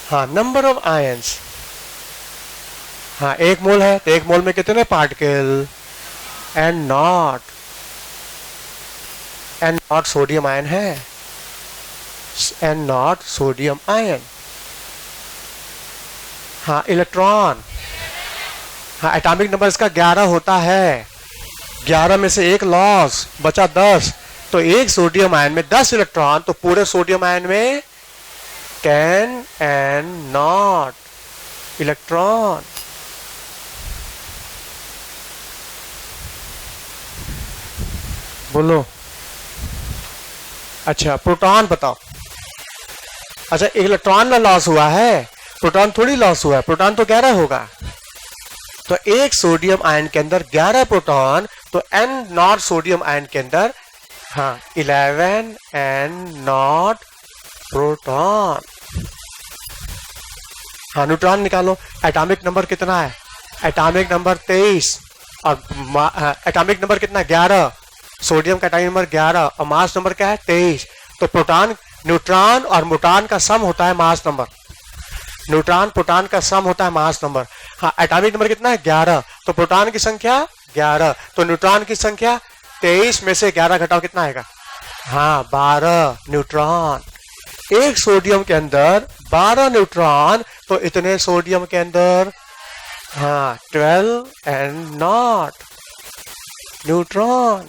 हाँ, number of ions. हाँ, एक मोल है तो एक मोल में कितने particle? N nought sodium ion है, एन नॉट सोडियम आयन। हाँ, इलेक्ट्रॉन। हाँ, एटॉमिक नंबर इसका 11 होता है, 11 में से एक लॉस बचा 10, तो एक सोडियम आयन में 10 इलेक्ट्रॉन, तो पूरे सोडियम आयन में 10 एन नॉट इलेक्ट्रॉन। बोलो। अच्छा, प्रोटॉन बताओ। अच्छा, इलेक्ट्रॉन ना लॉस हुआ है, प्रोटॉन थोड़ी लॉस हुआ है, प्रोटॉन तो 11 होगा। तो एक सोडियम आयन के अंदर 11 प्रोटॉन, तो एन नॉट सोडियम आयन के अंदर हाँ 11 एन नॉट प्रोटॉन। हाँ, न्यूट्रॉन निकालो। एटॉमिक नंबर कितना है? एटॉमिक नंबर 23 और एटॉमिक नंबर कितना? 11। सोडियम का एटॉमिक नंबर 11 और मास नंबर क्या है? 23। तो प्रोटॉन, न्यूट्रॉन और प्रोटॉन का सम होता है मास नंबर। न्यूट्रॉन प्रोटॉन का सम होता है मास नंबर। हाँ, एटॉमिक नंबर कितना है? 11। तो प्रोटॉन की संख्या 11, तो न्यूट्रॉन की संख्या 23 में से 11 घटाओ, कितना आएगा? हाँ, 12 न्यूट्रॉन। एक सोडियम के अंदर 12 न्यूट्रॉन, तो इतने सोडियम के अंदर हाँ 12 एंड नॉट न्यूट्रॉन।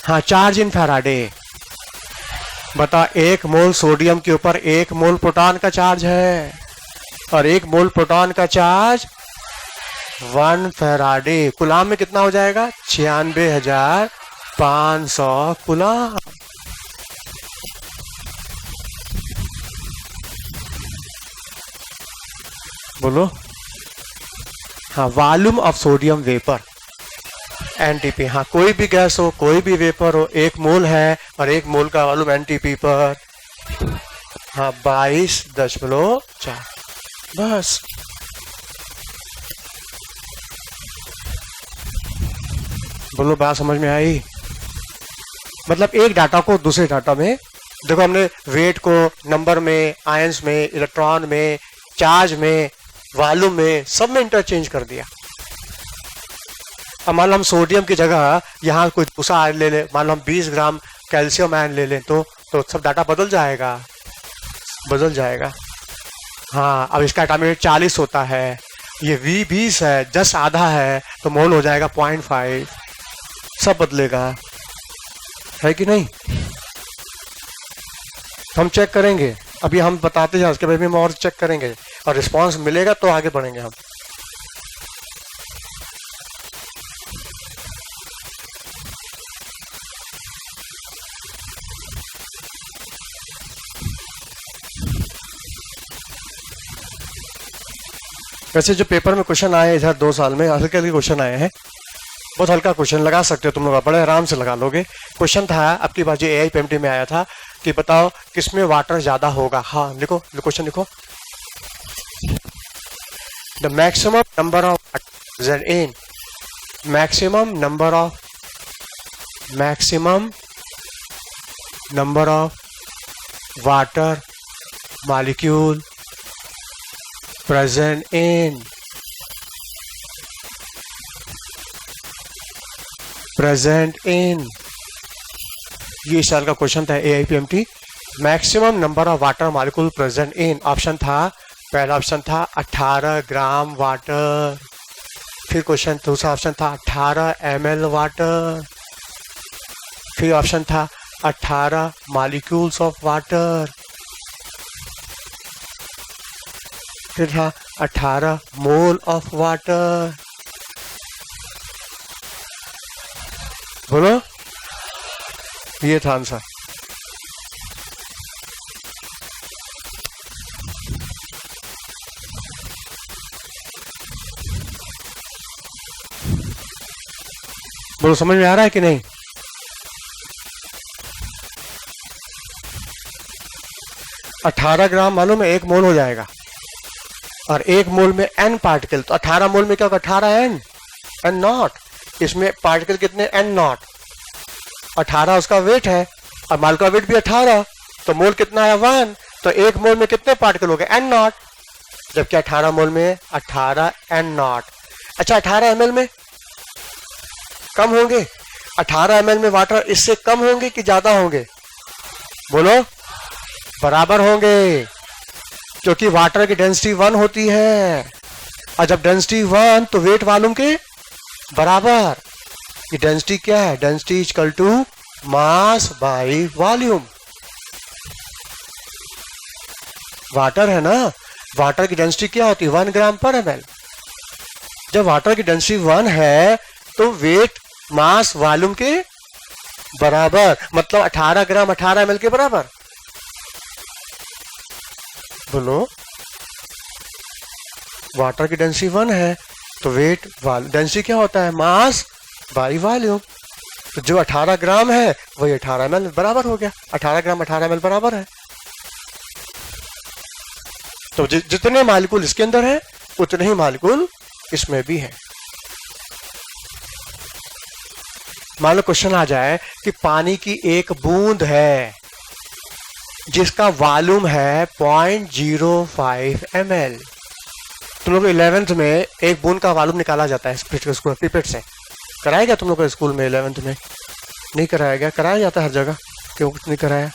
हाँ, चार्ज इन फैराडे। बता, 1 मोल सोडियम के ऊपर 1 मोल प्रोटॉन का चार्ज है, और 1 मोल प्रोटॉन का चार्ज 1 फैराडे। कूलाम में कितना हो जाएगा? 96,500 कूलाम। बोलो। हाँ, volume of sodium vapour NTP. हाँ, कोई भी गैस हो, कोई भी वेपर हो, 1 मोल है और 1 मोल का वॉल्यूम एनटीपी पर हाँ 22.4। बस। बोलो, बात समझ में आई? मतलब एक डाटा को दूसरे डाटा में, देखो हमने वेट को नंबर में, आयंस में, इलेक्ट्रॉन में, चार्ज में, वॉल्यूम में, सब में इंटरचेंज कर दिया। अब मान लो हम सोडियम की जगह यहाँ कोई दूसरा आयन ले ले, मान लो हम 20 ग्राम कैल्शियम आयन ले लें, तो सब डाटा बदल जाएगा, बदल जाएगा। हाँ, अब इसका एटॉमिक 40 होता है, ये V20 है, 10 आधा है, तो मोल हो जाएगा 0.5, सब बदलेगा, है कि नहीं? हम चेक करेंगे, अभी हम बताते हैं, उसके बाद भी हम और चेक करेंगे, और रिस्पांस मिलेगा तो आगे बढ़ेंगे हम। वैसे जो पेपर में क्वेश्चन आए इधर 2 साल में, हल्के हल्के क्वेश्चन आए हैं, बहुत हल्का क्वेश्चन लगा सकते हो तुम लोग, बड़े आराम से लगा लोगे। क्वेश्चन था आपकी बात जो AIPMT में आया था कि बताओ किसमें वाटर ज्यादा होगा। हाँ, लिखो क्वेश्चन लिखो। The maximum number of in maximum number of water molecule present in ये साल का क्वेश्चन था AIPMT। Maximum number of water molecule present in, option था, पहला ऑप्शन था 18 ग्राम वाटर, फिर क्वेश्चन दूसरा ऑप्शन था 18 ml वाटर, फिर ऑप्शन था 18 मॉलिक्यूल्स ऑफ वाटर, फिर था 18 मोल ऑफ वाटर। बोलो, ये था आंसर। बोलो, समझ में आ रहा है कि नहीं? अठारह ग्राम मालूम है 1 मोल हो जाएगा, और 1 मोल में n पार्टिकल, तो 18 मोल में क्या होगा? 18 n नॉट। इसमें पार्टिकल कितने? n not. 18 उसका वेट है और माल का वेट भी 18, तो मोल कितना है 1, तो एक मोल में कितने पार्टिकल हो गए n नॉट, जबकि 18 मोल में 18 n नॉट। अच्छा 18 ml में कम होंगे, 18 ml में वाटर इससे कम होंगे कि ज्यादा होंगे, बोलो, बराबर होंगे, क्योंकि वाटर की डेंसिटी 1 होती है, और जब डेंसिटी 1 तो वेट वॉल्यूम के बराबर। ये डेंसिटी क्या है, density equal to mass by volume. Water है ना, वाटर की डेंसिटी क्या होती है 1 ग्राम पर ml। जब वाटर की डेंसिटी 1 है तो वेट मास वॉल्यूम के बराबर, मतलब 18 ग्राम 18 ml के बराबर। बोलो, वाटर की डेंसिटी 1 है तो वेट डेंसिटी क्या होता है, मास बाई वॉल्यूम। तो जो 18 ग्राम है वही 18 ml बराबर हो गया, 18 ग्राम 18 ml बराबर है। तो जितने मालिक्यूल इसके अंदर है उतने ही मालिक्यूल इसमें भी है। मान लो क्वेश्चन आ जाए कि पानी की एक बूंद है जिसका वॉल्यूम है 0.05 ml। तुम लोग 11th में एक बूंद का वॉल्यूम निकाला जाता है पिपेट से, कराया गया तुम लोग को स्कूल में 11th में? नहीं कराया गया, कराया जाता है हर जगह, क्यों नहीं कराया?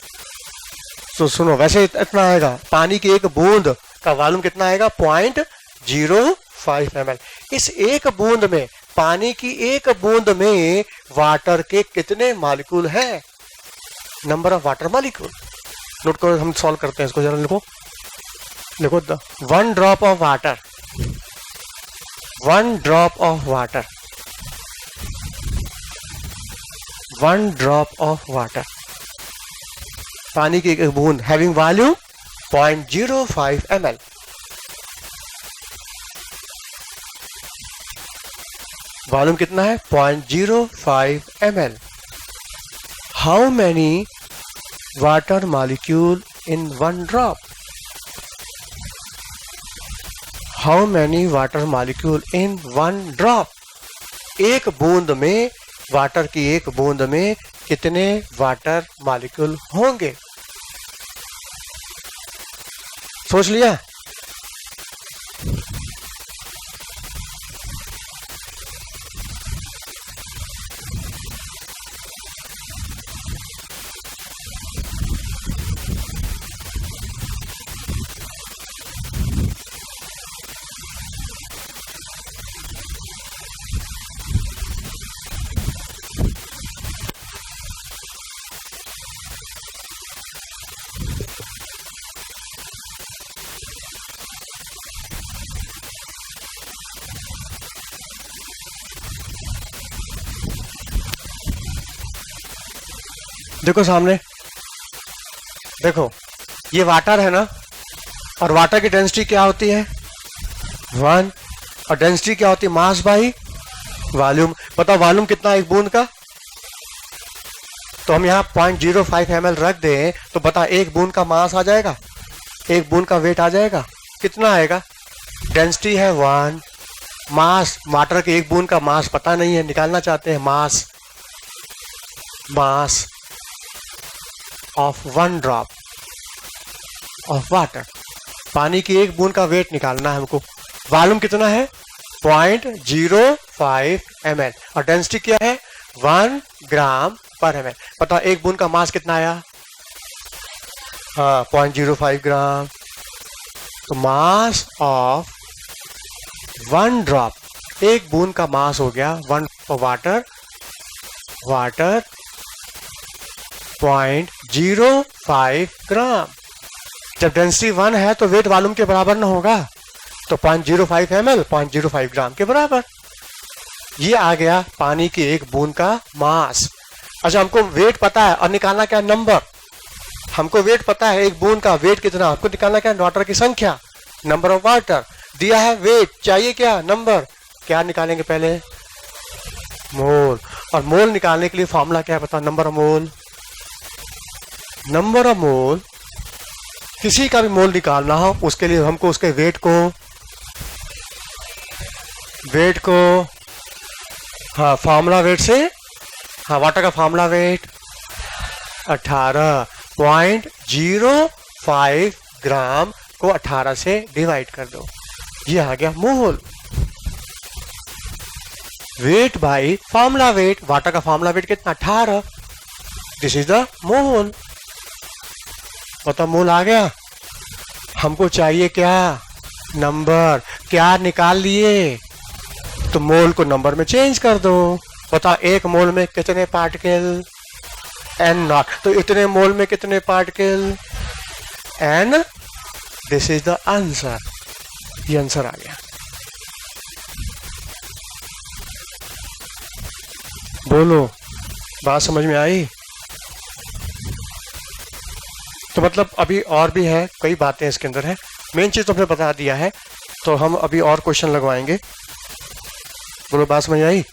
तो सुनो, वैसे इतना आएगा, पानी की एक बूंद का वॉल्यूम कितना आएगा 0.05 ml। इस एक बूंद में, पानी की एक बूंद में वाटर के कितने मॉलिक्यूल हैं, number of water molecule. Note करो, हम सॉल्व करते हैं इसको, जरा लिखो, लिखो 1 drop of water, 1 drop of water, 1 drop of water, पानी की एक बूंद हैविंग वॉल्यूम 0.05 ml। वॉल्यूम कितना है 0.05 ml। How many water molecule in 1 drop, how many water molecule in 1 drop. एक बूंद में, वाटर की एक बूंद में कितने वाटर मॉलिक्यूल होंगे, सोच लिया? देखो सामने, देखो ये वाटर है ना, और वाटर की डेंसिटी क्या होती है 1, और डेंसिटी क्या होती है मास बाई वॉल्यूम। बताओ वॉल्यूम कितना एक बूंद का, तो हम यहाँ 0.05 ml रख दें तो बता एक बूंद का मास आ जाएगा, एक बूंद का वेट आ जाएगा, कितना आएगा? डेंसिटी है 1, मास, वाटर के एक बूंद का मास पता नहीं है, निकालना चाहते हैं mass, mass of 1 drop of water. पानी की एक बूंद का वेट निकालना है हमको, वॉल्यूम कितना है 0.05 ml, और डेंसिटी क्या है 1 ग्राम पर ml। पता एक बूंद का मास कितना आया, हाँ 0.05 ग्राम। तो मास ऑफ 1 ड्रॉप, एक बूंद का मास हो गया 1 वाटर, वाटर 0.05 ग्राम। जब डेंसिटी 1 है तो वेट वॉल्यूम के बराबर ना होगा, तो 0.05 ml 0.05 ग्राम के बराबर। ये आ गया पानी की एक बूंद का मास। अच्छा, हमको वेट पता है और निकालना क्या, नंबर। हमको वेट पता है, एक बूंद का वेट कितना, हमको निकालना क्या, वाटर की संख्या, नंबर ऑफ वाटर। दिया है वेट, चाहिए क्या, नंबर। क्या निकालेंगे पहले, मोल। और मोल निकालने के लिए फॉर्मूला क्या है पता, number of mole. Number of mole, किसी का भी मोल निकालना हो उसके लिए हमको उसके वेट को हाँ फॉर्मूला वेट से हाँ, वाटर का फॉर्मूला वेट 18.05 ग्राम को 18 से डिवाइड कर दो, ये आ गया mole. Weight by formula weight, water का फॉर्मूला वेट कितना 18, दिस इज द मोल। मतलब मोल आ गया। हमको चाहिए क्या, नंबर। क्या निकाल लिए, तो मोल को नंबर में चेंज कर दो। बता एक मोल में कितने पार्टिकल, एन नॉट, तो इतने मोल में कितने particle, N. This is the answer, ये आंसर आ गया। बोलो, बात समझ में आई? तो मतलब अभी और भी है, कई बातें इसके अंदर है, मेन चीज तो हमने बता दिया है, तो हम अभी और क्वेश्चन लगवाएंगे। बोलो, बात समझ आई?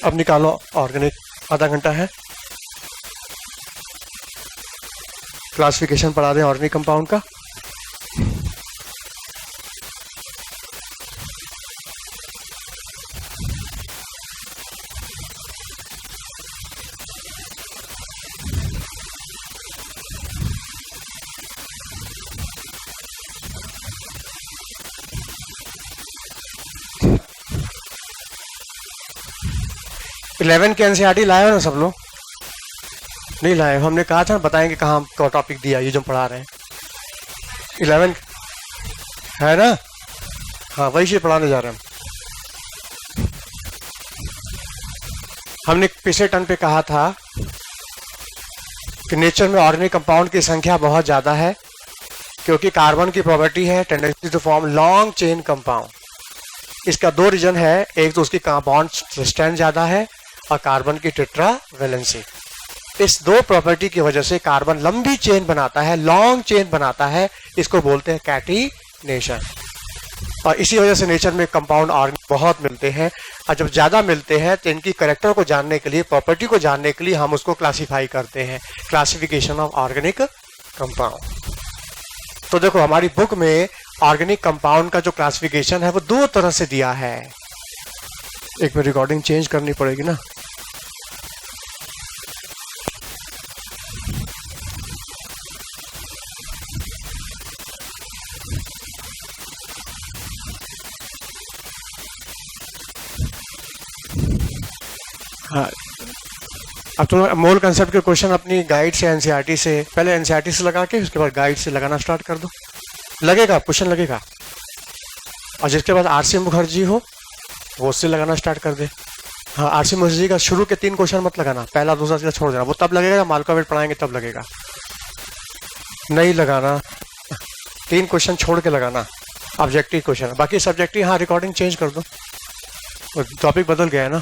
अब निकालो ऑर्गेनिक, आधा घंटा है। क्लासिफिकेशन पढ़ा दें ऑर्गेनिक कंपाउंड का। इलेवन के एनसीईआरटी लाए हो ना सब लोग? नहीं लाए, हमने कहा था बताएंगे कहाँ का टॉपिक दिया, ये जो हम पढ़ा रहे हैं 11 है ना। हाँ, वही चीज पढ़ाने जा रहे हैं हमने पिछले टर्न पे कहा था कि नेचर में ऑर्गेनिक कंपाउंड की संख्या बहुत ज्यादा है, क्योंकि कार्बन की प्रॉपर्टी है tendency to form long chain compound. इसका दो रीजन है, एक तो उसकी कंपाउंड स्ट्रेंथ ज्यादा है और कार्बन की टेट्रा वैलेंसी। इस दो प्रॉपर्टी की वजह से कार्बन लंबी चेन बनाता है, लॉन्ग चेन बनाता है, इसको बोलते हैं कैटिनेशन। और इसी वजह से नेचर में कंपाउंड ऑर्गेनिक बहुत मिलते हैं, और जब ज्यादा मिलते हैं तो इनकी कैरेक्टर को जानने के लिए, प्रॉपर्टी को जानने के लिए हम उसको क्लासिफाई करते हैं, क्लासिफिकेशन ऑफ ऑर्गेनिक कंपाउंड। तो देखो हमारी बुक में ऑर्गेनिक कंपाउंड का जो क्लासिफिकेशन है वो दो तरह से दिया है। एक में रिकॉर्डिंग चेंज करनी पड़ेगी ना। हाँ, अब तुम मोल कंसेप्ट के क्वेश्चन अपनी गाइड से, एनसीईआरटी से, पहले एनसीईआरटी से लगा के उसके बाद गाइड से लगाना स्टार्ट कर दो, लगेगा क्वेश्चन लगेगा। और जिसके बाद आरसी मुखर्जी हो वो उससे लगाना स्टार्ट कर दे। हाँ, आरसी मुखर्जी का शुरू के 3 क्वेश्चन मत लगाना, पहला दूसरा तीसरा छोड़ देना, वो तब लगेगा जब मालका वेट पढ़ाएंगे तब लगेगा, नहीं लगाना। 3 क्वेश्चन छोड़ के लगाना, ऑब्जेक्टिव क्वेश्चन, बाकी सब्जेक्टिव हाँ रिकॉर्डिंग चेंज कर दो, टॉपिक बदल गया है ना।